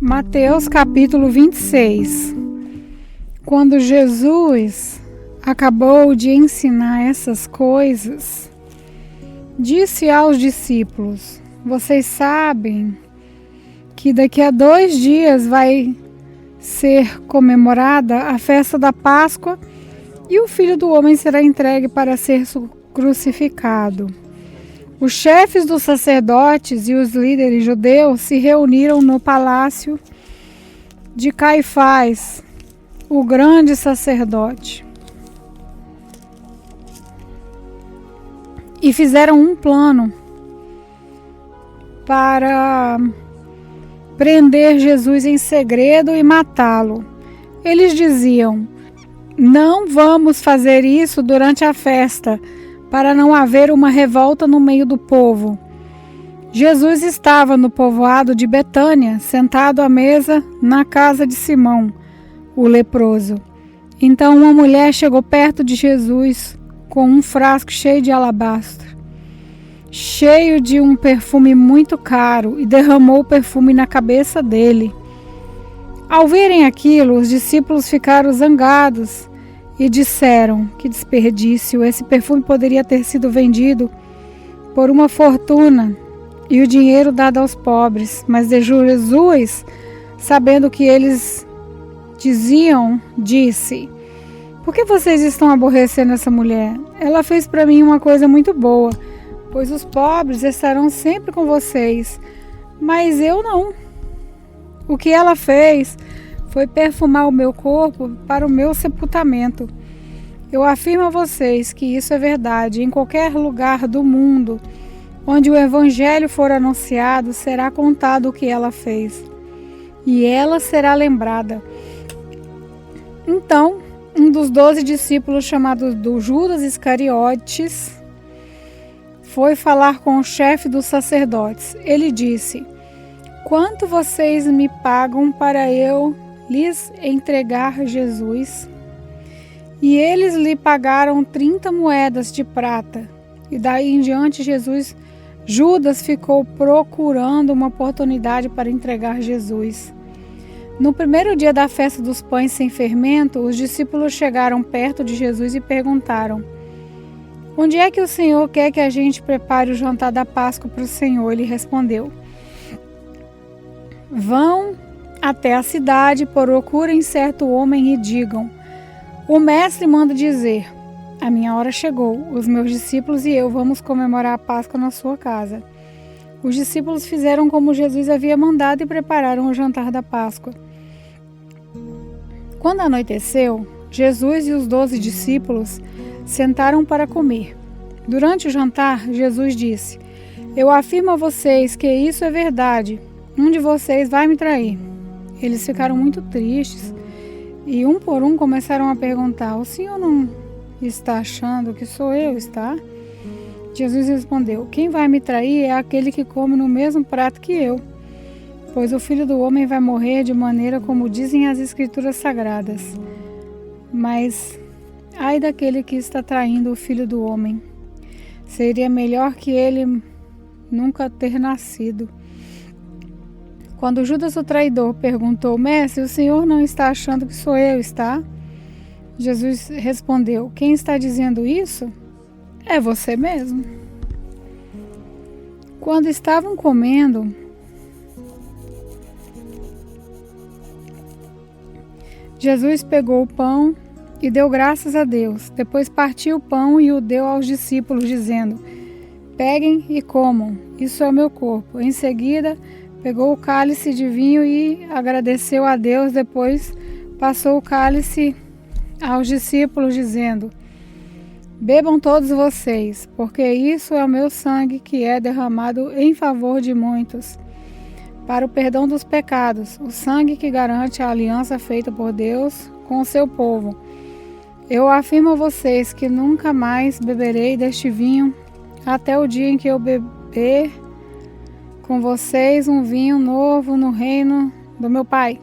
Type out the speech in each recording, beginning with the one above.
Mateus capítulo 26. Quando Jesus acabou de ensinar essas coisas, disse aos discípulos: vocês sabem que daqui a 2 dias vai ser comemorada a festa da Páscoa e o Filho do Homem será entregue para ser crucificado. Os chefes dos sacerdotes e os líderes judeus se reuniram no palácio de Caifás, o grande sacerdote, e fizeram um plano para prender Jesus em segredo e matá-lo. Eles diziam: não vamos fazer isso durante a festa, para não haver uma revolta no meio do povo. Jesus estava no povoado de Betânia, sentado à mesa na casa de Simão, o leproso. Então uma mulher chegou perto de Jesus com um frasco cheio de alabastro, cheio de um perfume muito caro, e derramou o perfume na cabeça dele. Ao verem aquilo, os discípulos ficaram zangados e disseram: que desperdício, esse perfume poderia ter sido vendido por uma fortuna e o dinheiro dado aos pobres. Mas Jesus, sabendo o que eles diziam, disse: por que vocês estão aborrecendo essa mulher? Ela fez para mim uma coisa muito boa, pois os pobres estarão sempre com vocês, mas eu não. O que ela fez foi perfumar o meu corpo para o meu sepultamento. Eu afirmo a vocês que isso é verdade. Em qualquer lugar do mundo onde o evangelho for anunciado, será contado o que ela fez, e ela será lembrada. Então, um dos 12 discípulos, chamado Judas Iscariotes, foi falar com o chefe dos sacerdotes. Ele disse: quanto vocês me pagam para eu lhes entregar Jesus? E eles lhe pagaram 30 moedas de prata. E daí em diante Judas ficou procurando uma oportunidade para entregar Jesus. No primeiro dia da festa dos pães sem fermento, os discípulos chegaram perto de Jesus e perguntaram: onde é que o Senhor quer que a gente prepare o jantar da Páscoa para o Senhor? Ele respondeu: vão até a cidade, procurem certo homem e digam: o mestre manda dizer, a minha hora chegou, os meus discípulos e eu vamos comemorar a Páscoa na sua casa. Os discípulos fizeram como Jesus havia mandado e prepararam o jantar da Páscoa. Quando anoiteceu, Jesus e os 12 discípulos sentaram para comer. Durante o jantar, Jesus disse: eu afirmo a vocês que isso é verdade, um de vocês vai me trair. Eles ficaram muito tristes e um por um começaram a perguntar: o senhor não está achando que sou eu, está? Jesus respondeu: quem vai me trair é aquele que come no mesmo prato que eu, pois o Filho do Homem vai morrer de maneira como dizem as Escrituras Sagradas. Mas ai daquele que está traindo o Filho do Homem. Seria melhor que ele nunca ter nascido. Quando Judas, o traidor, perguntou: mestre, o senhor não está achando que sou eu, está? Jesus respondeu: quem está dizendo isso? É você mesmo. Quando estavam comendo, Jesus pegou o pão e deu graças a Deus. Depois partiu o pão e o deu aos discípulos, dizendo: peguem e comam, isso é o meu corpo. Em seguida, pegou o cálice de vinho e agradeceu a Deus. Depois passou o cálice aos discípulos, dizendo: bebam todos vocês, porque isso é o meu sangue que é derramado em favor de muitos, para o perdão dos pecados, o sangue que garante a aliança feita por Deus com o seu povo. Eu afirmo a vocês que nunca mais beberei deste vinho, até o dia em que eu beber com vocês um vinho novo no reino do meu Pai.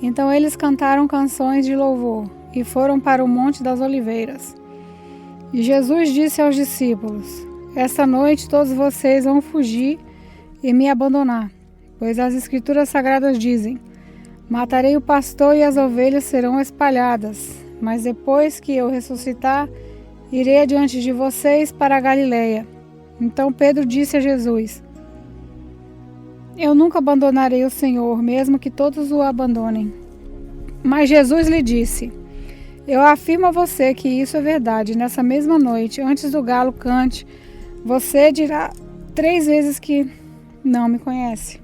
Então eles cantaram canções de louvor e foram para o Monte das Oliveiras. E Jesus disse aos discípulos: esta noite todos vocês vão fugir e me abandonar, pois as Escrituras Sagradas dizem: matarei o pastor e as ovelhas serão espalhadas, mas depois que eu ressuscitar, irei adiante de vocês para a Galileia. Então Pedro disse a Jesus: eu nunca abandonarei o Senhor, mesmo que todos o abandonem. Mas Jesus lhe disse: eu afirmo a você que isso é verdade. Nessa mesma noite, antes do galo cante, você dirá 3 vezes que não me conhece.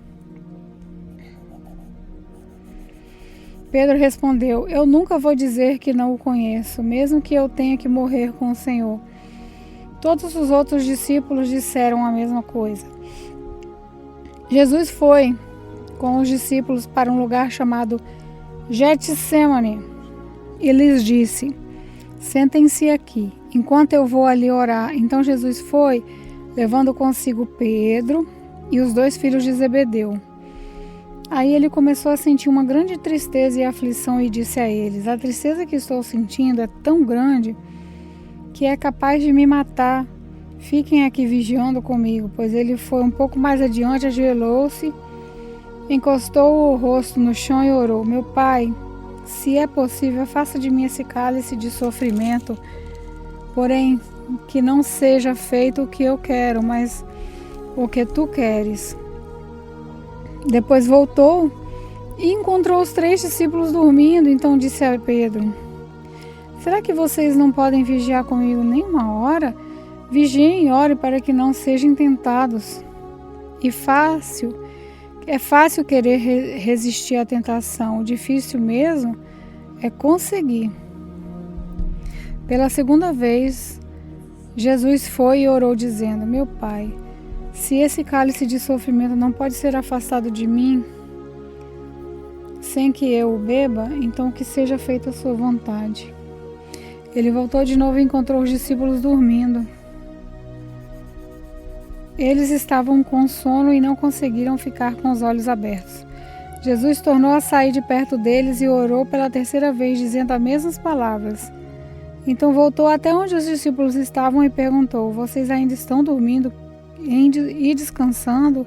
Pedro respondeu: eu nunca vou dizer que não o conheço, mesmo que eu tenha que morrer com o Senhor. Todos os outros discípulos disseram a mesma coisa. Jesus foi com os discípulos para um lugar chamado Getsêmani e lhes disse: sentem-se aqui, enquanto eu vou ali orar. Então Jesus foi, levando consigo Pedro e os 2 filhos de Zebedeu. Aí ele começou a sentir uma grande tristeza e aflição e disse a eles: a tristeza que estou sentindo é tão grande que é capaz de me matar. Fiquem aqui vigiando comigo. Pois ele foi um pouco mais adiante, ajoelhou-se, encostou o rosto no chão e orou: meu Pai, se é possível, faça de mim esse cálice de sofrimento, porém que não seja feito o que eu quero, mas o que tu queres. Depois voltou e encontrou os 3 discípulos dormindo. Então disse a Pedro: será que vocês não podem vigiar comigo nem uma hora? Vigiem e orem para que não sejam tentados. É fácil querer resistir à tentação. O difícil mesmo é conseguir. Pela 2ª vez, Jesus foi e orou dizendo: meu Pai, se esse cálice de sofrimento não pode ser afastado de mim sem que eu o beba, então que seja feita a sua vontade. Ele voltou de novo e encontrou os discípulos dormindo. Eles estavam com sono e não conseguiram ficar com os olhos abertos. Jesus tornou a sair de perto deles e orou pela 3ª vez, dizendo as mesmas palavras. Então voltou até onde os discípulos estavam e perguntou: vocês ainda estão dormindo e descansando?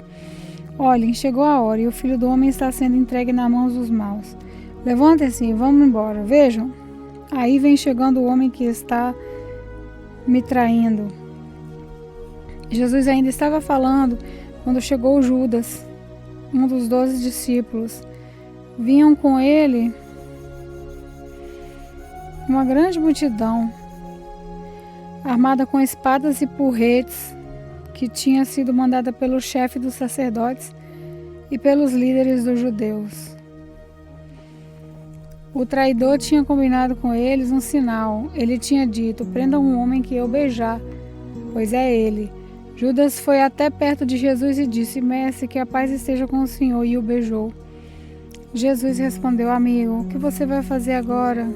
Olhem, chegou a hora e o Filho do Homem está sendo entregue nas mãos dos maus. Levantem-se e vamos embora. Vejam, aí vem chegando o homem que está me traindo. Jesus ainda estava falando quando chegou Judas, um dos 12 discípulos. Vinham com ele uma grande multidão, armada com espadas e porretes, que tinha sido mandada pelo chefe dos sacerdotes e pelos líderes dos judeus. O traidor tinha combinado com eles um sinal. Ele tinha dito: prendam um homem que eu beijar, pois é ele. Judas foi até perto de Jesus e disse: mestre, que a paz esteja com o Senhor, e o beijou. Jesus respondeu: amigo, o que você vai fazer agora?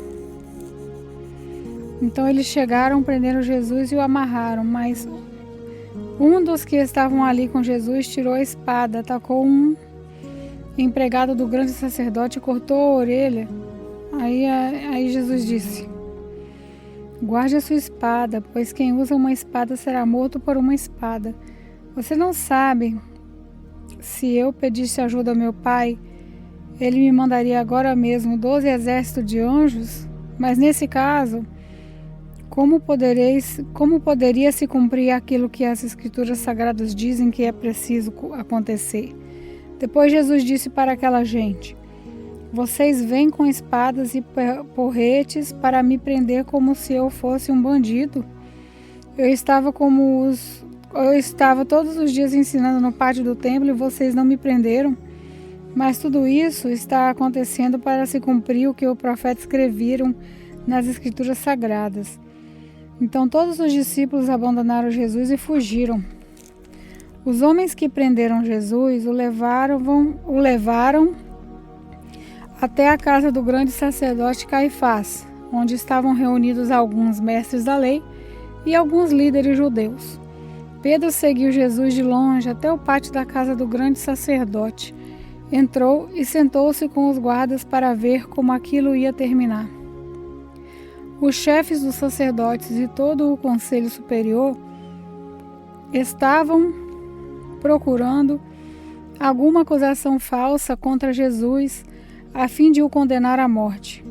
Então eles chegaram, prenderam Jesus e o amarraram, mas um dos que estavam ali com Jesus tirou a espada, atacou um empregado do grande sacerdote e cortou a orelha. Aí Jesus disse: guarde a sua espada, pois quem usa uma espada será morto por uma espada. Você não sabe, se eu pedisse ajuda ao meu Pai, ele me mandaria agora mesmo 12 exércitos de anjos? Mas nesse caso, como poderia se cumprir aquilo que as Escrituras Sagradas dizem que é preciso acontecer? Depois Jesus disse para aquela gente: vocês vêm com espadas e porretes para me prender como se eu fosse um bandido. Eu estava todos os dias ensinando no pátio do templo e vocês não me prenderam. Mas tudo isso está acontecendo para se cumprir o que os profetas escreveram nas Escrituras Sagradas. Então todos os discípulos abandonaram Jesus e fugiram. Os homens que prenderam Jesus o levaram até a casa do grande sacerdote Caifás, onde estavam reunidos alguns mestres da lei e alguns líderes judeus. Pedro seguiu Jesus de longe até o pátio da casa do grande sacerdote. Entrou e sentou-se com os guardas para ver como aquilo ia terminar. Os chefes dos sacerdotes e todo o conselho superior estavam procurando alguma acusação falsa contra Jesus, a fim de o condenar à morte.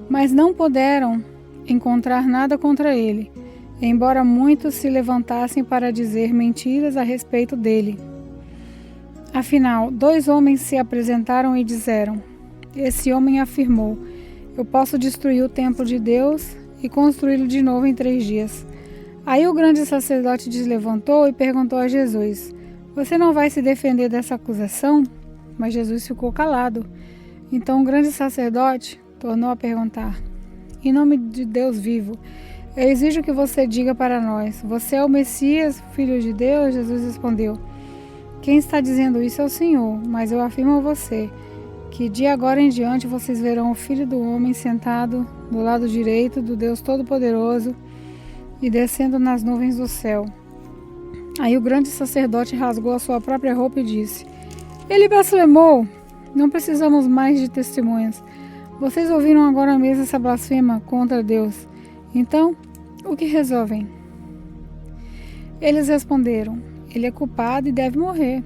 Mas não puderam encontrar nada contra ele, embora muitos se levantassem para dizer mentiras a respeito dele. Afinal, 2 homens se apresentaram e disseram: esse homem afirmou: eu posso destruir o templo de Deus e construí-lo de novo em 3 dias. Aí o grande sacerdote se levantou e perguntou a Jesus: você não vai se defender dessa acusação? Mas Jesus ficou calado. Então o grande sacerdote tornou a perguntar: em nome de Deus vivo, eu exijo que você diga para nós: você é o Messias, filho de Deus? Jesus respondeu: quem está dizendo isso é o Senhor, mas eu afirmo a você que de agora em diante vocês verão o Filho do Homem sentado do lado direito do Deus Todo-Poderoso e descendo nas nuvens do céu. Aí o grande sacerdote rasgou a sua própria roupa e disse: ele blasfemou! Não precisamos mais de testemunhas. Vocês ouviram agora mesmo essa blasfema contra Deus. Então, o que resolvem? Eles responderam: ele é culpado e deve morrer.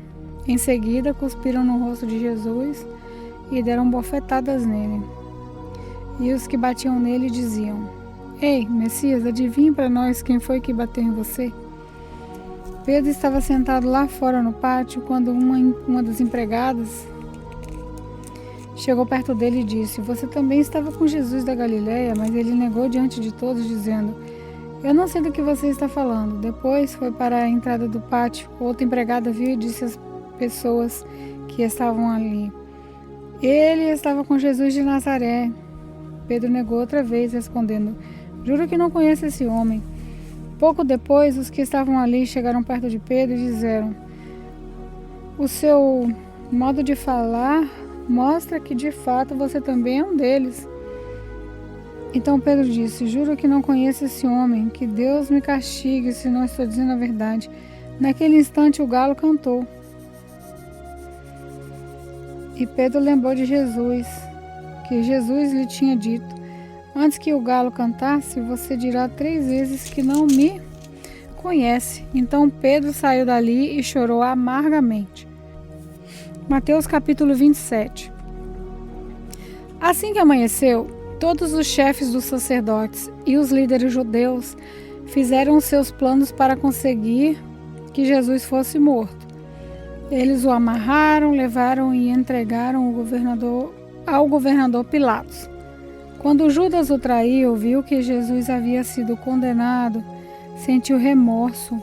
Em seguida, cuspiram no rosto de Jesus e deram bofetadas nele. E os que batiam nele diziam: ei, Messias, adivinhe para nós quem foi que bateu em você? Pedro estava sentado lá fora no pátio quando uma das empregadas chegou perto dele e disse: você também estava com Jesus da Galileia? Mas ele negou diante de todos, dizendo: eu não sei do que você está falando. Depois foi para a entrada do pátio. Outra empregada viu e disse às pessoas que estavam ali: ele estava com Jesus de Nazaré. Pedro negou outra vez, respondendo: juro que não conheço esse homem. Pouco depois, os que estavam ali chegaram perto de Pedro e disseram: o seu modo de falar mostra que de fato você também é um deles. Então Pedro disse: juro que não conheço esse homem, que Deus me castigue se não estou dizendo a verdade. Naquele instante o galo cantou. E Pedro lembrou de Jesus, que Jesus lhe tinha dito: antes que o galo cantasse, você dirá 3 vezes que não me conhece. Então Pedro saiu dali e chorou amargamente. Mateus capítulo 27. Assim que amanheceu, todos os chefes dos sacerdotes e os líderes judeus fizeram os seus planos para conseguir que Jesus fosse morto. Eles o amarraram, levaram e entregaram ao governador Pilatos. Quando Judas o traiu, viu que Jesus havia sido condenado, sentiu remorso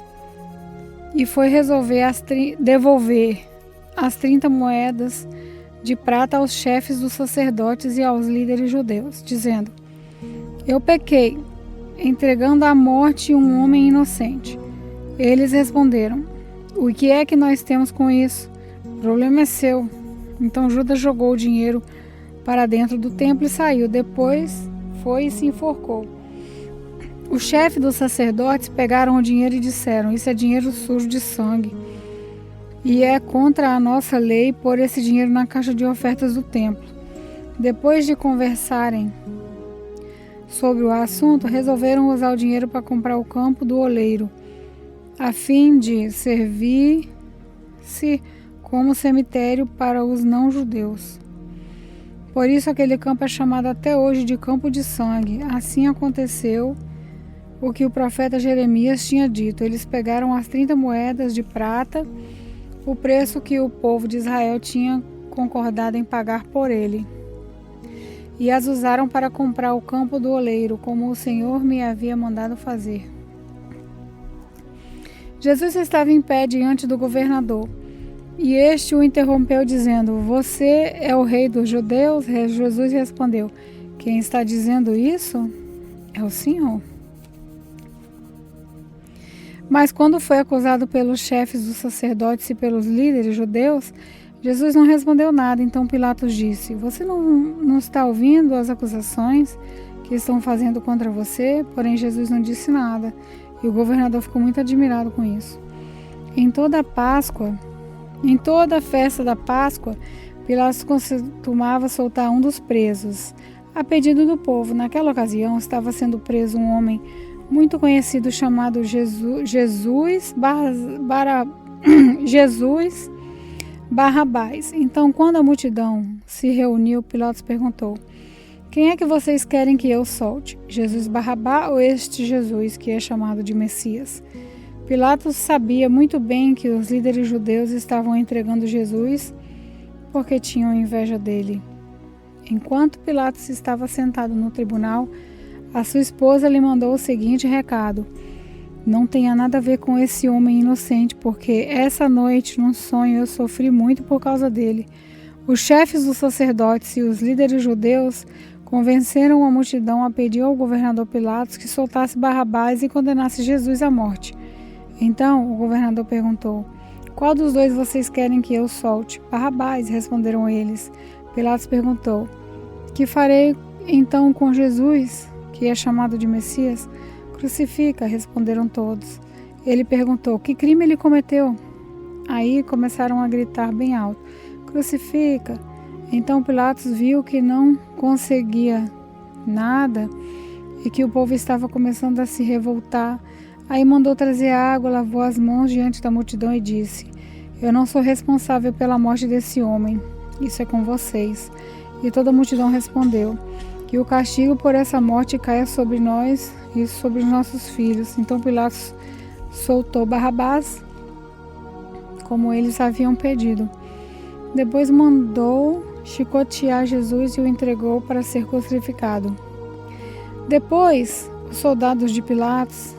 e foi resolver devolver as 30 moedas de prata aos chefes dos sacerdotes e aos líderes judeus, dizendo: eu pequei, entregando à morte um homem inocente. Eles responderam: o que é que nós temos com isso? O problema é seu. Então Judas jogou o dinheiro para dentro do templo e saiu. Depois foi e se enforcou. Os chefes dos sacerdotes pegaram o dinheiro e disseram: isso é dinheiro sujo de sangue. E é contra a nossa lei pôr esse dinheiro na caixa de ofertas do templo. Depois de conversarem sobre o assunto, resolveram usar o dinheiro para comprar o campo do oleiro, a fim de servir-se como cemitério para os não-judeus. Por isso aquele campo é chamado até hoje de Campo de Sangue. Assim aconteceu o que o profeta Jeremias tinha dito. Eles pegaram as 30 moedas de prata, o preço que o povo de Israel tinha concordado em pagar por ele, e as usaram para comprar o campo do oleiro, como o Senhor me havia mandado fazer. Jesus estava em pé diante do governador, e este o interrompeu, dizendo: você é o rei dos judeus? Jesus respondeu: quem está dizendo isso é o Senhor. Mas quando foi acusado pelos chefes dos sacerdotes e pelos líderes judeus, Jesus não respondeu nada. Então Pilatos disse: você não está ouvindo as acusações que estão fazendo contra você? Porém Jesus não disse nada, e o governador ficou muito admirado com isso. Em toda a festa da Páscoa, Pilatos costumava soltar um dos presos, a pedido do povo. Naquela ocasião estava sendo preso um homem muito conhecido chamado Jesus Barrabás. Então, quando a multidão se reuniu, Pilatos perguntou: quem é que vocês querem que eu solte? Jesus Barrabá ou este Jesus que é chamado de Messias? Pilatos sabia muito bem que os líderes judeus estavam entregando Jesus porque tinham inveja dele. Enquanto Pilatos estava sentado no tribunal, a sua esposa lhe mandou o seguinte recado: não tenha nada a ver com esse homem inocente, porque essa noite, num sonho, eu sofri muito por causa dele. Os chefes dos sacerdotes e os líderes judeus convenceram a multidão a pedir ao governador Pilatos que soltasse Barrabás e condenasse Jesus à morte. Então o governador perguntou: qual dos dois vocês querem que eu solte? Barrabás, responderam eles. Pilatos perguntou: que farei então com Jesus, que é chamado de Messias? Crucifica, responderam todos. Ele perguntou: que crime ele cometeu? Aí começaram a gritar bem alto: crucifica! Então Pilatos viu que não conseguia nada e que o povo estava começando a se revoltar. Aí mandou trazer água, lavou as mãos diante da multidão e disse: eu não sou responsável pela morte desse homem, isso é com vocês. E toda a multidão respondeu: que o castigo por essa morte caia sobre nós e sobre os nossos filhos. Então Pilatos soltou Barrabás, como eles haviam pedido. Depois mandou chicotear Jesus e o entregou para ser crucificado. Depois, os soldados de Pilatos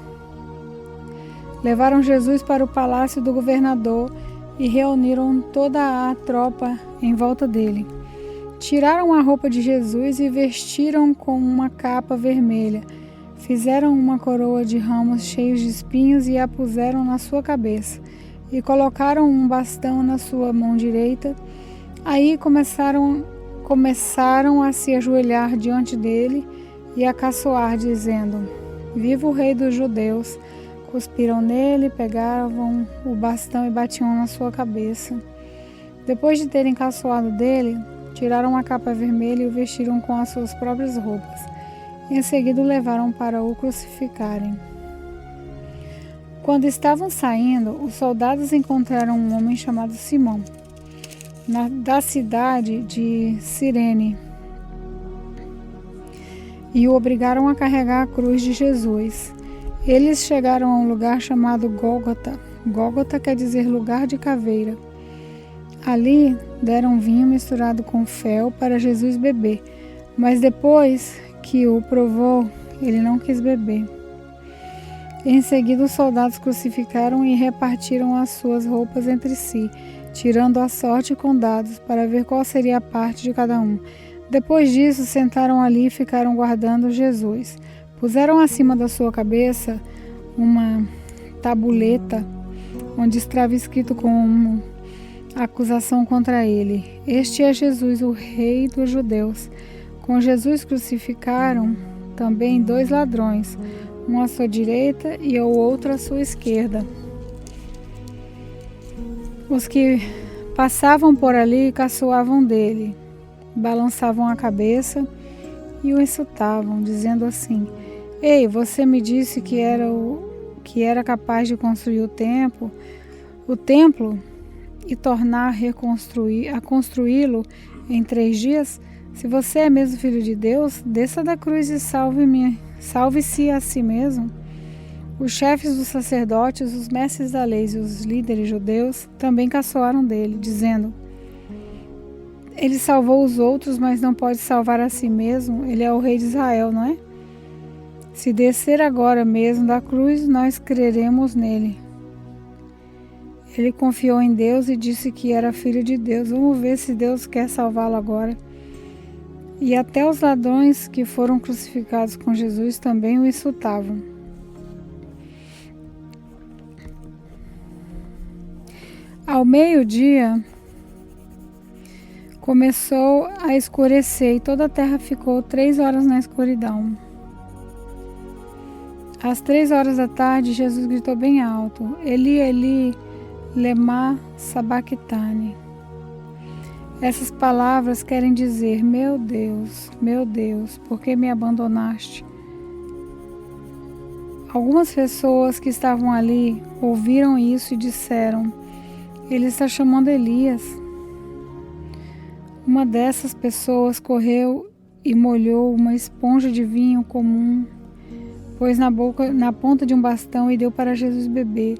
levaram Jesus para o palácio do governador e reuniram toda a tropa em volta dele. Tiraram a roupa de Jesus e vestiram com uma capa vermelha. Fizeram uma coroa de ramos cheios de espinhos e a puseram na sua cabeça. E colocaram um bastão na sua mão direita. Aí começaram a se ajoelhar diante dele e a caçoar, dizendo: viva o rei dos judeus! Cuspiram nele, pegavam o bastão e batiam na sua cabeça. Depois de terem caçoado dele, tiraram a capa vermelha e o vestiram com as suas próprias roupas. Em seguida o levaram para o crucificarem. Quando estavam saindo, os soldados encontraram um homem chamado Simão, da cidade de Cirene, e o obrigaram a carregar a cruz de Jesus. Eles chegaram a um lugar chamado Gólgota. Gólgota quer dizer lugar de caveira. Ali deram vinho misturado com fel para Jesus beber, mas depois que o provou, ele não quis beber. Em seguida, os soldados crucificaram e repartiram as suas roupas entre si, tirando a sorte com dados para ver qual seria a parte de cada um. Depois disso, sentaram ali e ficaram guardando Jesus. Puseram acima da sua cabeça uma tabuleta onde estava escrito como acusação contra ele: este é Jesus, o rei dos judeus. Com Jesus crucificaram também 2 ladrões, um à sua direita e o outro à sua esquerda. Os que passavam por ali caçoavam dele, balançavam a cabeça e o insultavam, dizendo assim: ei, você me disse que era capaz de construir o templo e tornar a construí-lo em 3 dias? Se você é mesmo filho de Deus, desça da cruz e salve-se a si mesmo. Os chefes dos sacerdotes, os mestres da lei e os líderes judeus também caçoaram dele, dizendo: ele salvou os outros, mas não pode salvar a si mesmo. Ele é o rei de Israel, não é? Se descer agora mesmo da cruz, nós creremos nele. Ele confiou em Deus e disse que era filho de Deus. Vamos ver se Deus quer salvá-lo agora. E até os ladrões que foram crucificados com Jesus também o insultavam. Ao meio-dia, começou a escurecer e toda a terra ficou 3 horas na escuridão. Às 3 horas da tarde, Jesus gritou bem alto: Eli, Eli, lema sabachthani. Essas palavras querem dizer: meu Deus, por que me abandonaste? Algumas pessoas que estavam ali ouviram isso e disseram: Ele está chamando Elias. Uma dessas pessoas correu e molhou uma esponja de vinho comum, pôs na ponta de um bastão e deu para Jesus beber.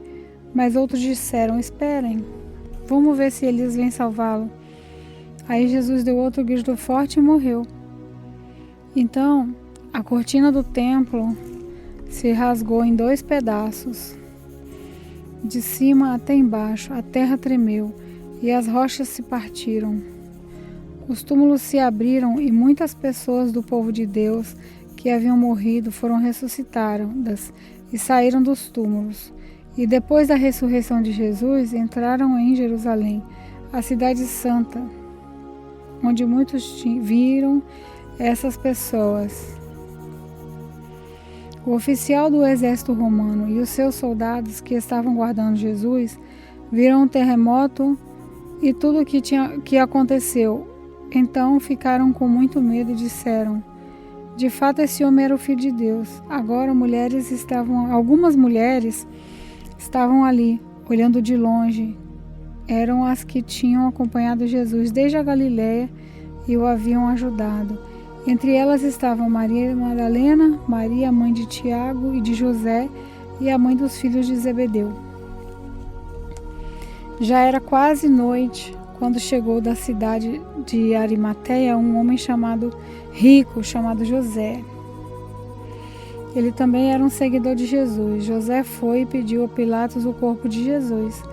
Mas outros disseram: esperem, vamos ver se Elias vem salvá-lo. Aí Jesus deu outro grito forte e morreu. Então, a cortina do templo se rasgou em 2 pedaços. De cima até embaixo, a terra tremeu e as rochas se partiram. Os túmulos se abriram e muitas pessoas do povo de Deus que haviam morrido foram ressuscitadas e saíram dos túmulos. E depois da ressurreição de Jesus, entraram em Jerusalém, a cidade santa, onde muitos viram essas pessoas. O oficial do exército romano e os seus soldados que estavam guardando Jesus viram um terremoto e tudo o que aconteceu. Então ficaram com muito medo e disseram: de fato esse homem era o Filho de Deus. Agora algumas mulheres estavam ali, olhando de longe. Eram as que tinham acompanhado Jesus desde a Galiléia e o haviam ajudado. Entre elas estavam Maria Madalena, Maria, mãe de Tiago e de José, e a mãe dos filhos de Zebedeu. Já era quase noite quando chegou da cidade de Arimateia um homem rico, chamado José. Ele também era um seguidor de Jesus. José foi e pediu a Pilatos o corpo de Jesus,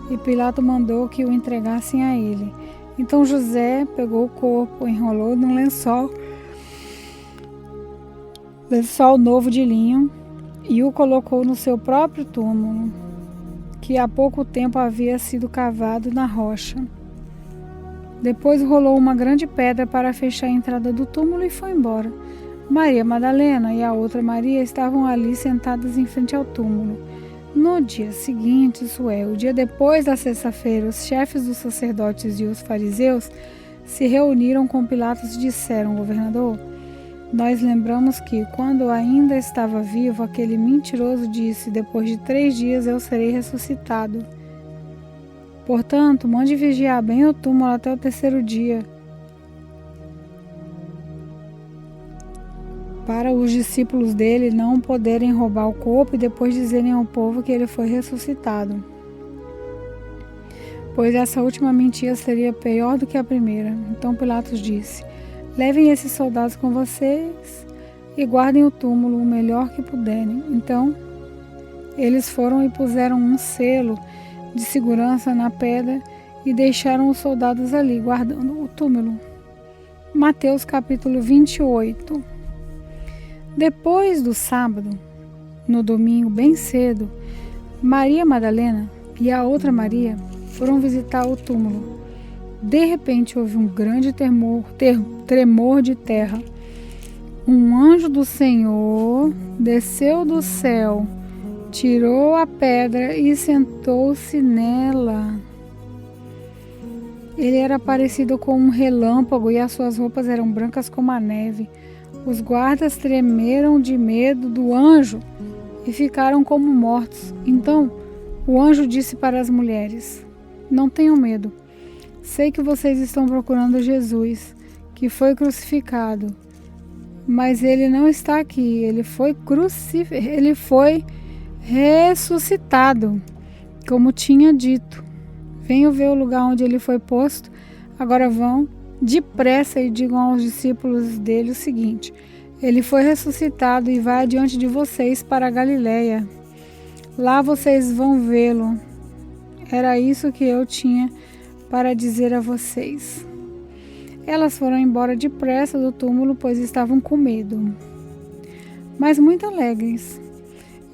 e Pilato mandou que o entregassem a ele. Então José pegou o corpo, enrolou num lençol novo de linho, e o colocou no seu próprio túmulo, que há pouco tempo havia sido cavado na rocha. Depois rolou uma grande pedra para fechar a entrada do túmulo e foi embora. Maria Madalena e a outra Maria estavam ali sentadas em frente ao túmulo. No dia seguinte, isso é, o dia depois da sexta-feira, os chefes dos sacerdotes e os fariseus se reuniram com Pilatos e disseram: governador, nós lembramos que, quando ainda estava vivo, aquele mentiroso disse: depois de 3 dias eu serei ressuscitado. Portanto, mande vigiar bem o túmulo até o 3º dia, para os discípulos dele não poderem roubar o corpo e depois dizerem ao povo que ele foi ressuscitado. Pois essa última mentira seria pior do que a primeira. Então Pilatos disse: levem esses soldados com vocês e guardem o túmulo o melhor que puderem. Então eles foram e puseram um selo de segurança na pedra e deixaram os soldados ali, guardando o túmulo. Mateus capítulo 28. Depois do sábado, no domingo bem cedo, Maria Madalena e a outra Maria foram visitar o túmulo. De repente houve um grande tremor de terra. Um anjo do Senhor desceu do céu, tirou a pedra e sentou-se nela. Ele era parecido com um relâmpago e as suas roupas eram brancas como a neve. Os guardas tremeram de medo do anjo e ficaram como mortos. Então o anjo disse para as mulheres: não tenham medo. Sei que vocês estão procurando Jesus, que foi crucificado. Mas ele não está aqui. Ele foi ressuscitado, como tinha dito. Venham ver o lugar onde ele foi posto. Agora vão depressa e digam aos discípulos dele o seguinte: ele foi ressuscitado e vai adiante de vocês para a Galiléia. Lá vocês vão vê-lo. Era isso que eu tinha para dizer a vocês. Elas foram embora depressa do túmulo, pois estavam com medo, mas muito alegres,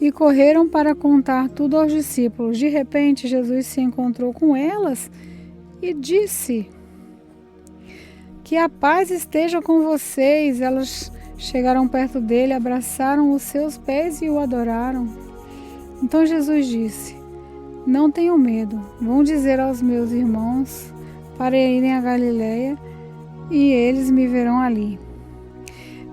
e correram para contar tudo aos discípulos. De repente, Jesus se encontrou com elas e disse: que a paz esteja com vocês. Elas chegaram perto dele, abraçaram os seus pés e o adoraram. Então Jesus disse: não tenham medo, vão dizer aos meus irmãos para irem à Galiléia e eles me verão ali.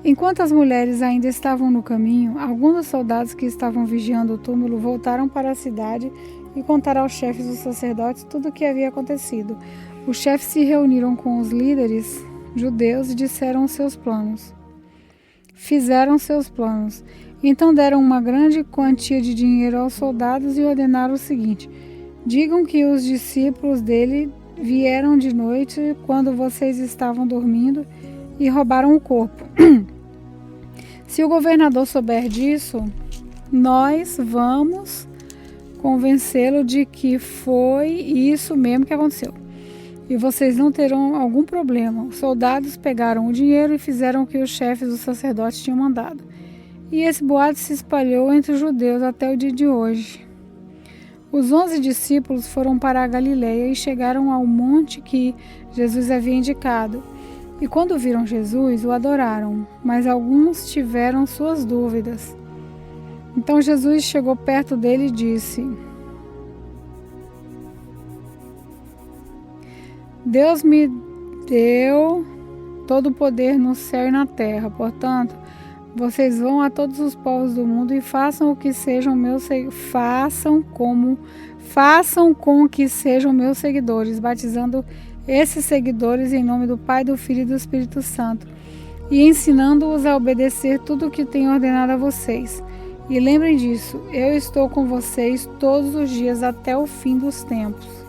Enquanto as mulheres ainda estavam no caminho, alguns dos soldados que estavam vigiando o túmulo voltaram para a cidade e contaram aos chefes dos sacerdotes tudo o que havia acontecido. Os chefes se reuniram com os líderes judeus e disseram seus planos. Fizeram seus planos. Então deram uma grande quantia de dinheiro aos soldados e ordenaram o seguinte: digam que os discípulos dele vieram de noite quando vocês estavam dormindo e roubaram o corpo. Se o governador souber disso, nós vamos convencê-lo de que foi isso mesmo que aconteceu. E vocês não terão algum problema. Os soldados pegaram o dinheiro e fizeram o que os chefes dos sacerdotes tinham mandado. E esse boato se espalhou entre os judeus até o dia de hoje. Os 11 discípulos foram para a Galileia e chegaram ao monte que Jesus havia indicado. E quando viram Jesus, o adoraram, mas alguns tiveram suas dúvidas. Então Jesus chegou perto dele e disse: Deus me deu todo o poder no céu e na terra. Portanto, vocês vão a todos os povos do mundo e façam com que sejam meus seguidores, batizando esses seguidores em nome do Pai, do Filho e do Espírito Santo, e ensinando-os a obedecer tudo o que tenho ordenado a vocês. E lembrem disso, eu estou com vocês todos os dias até o fim dos tempos.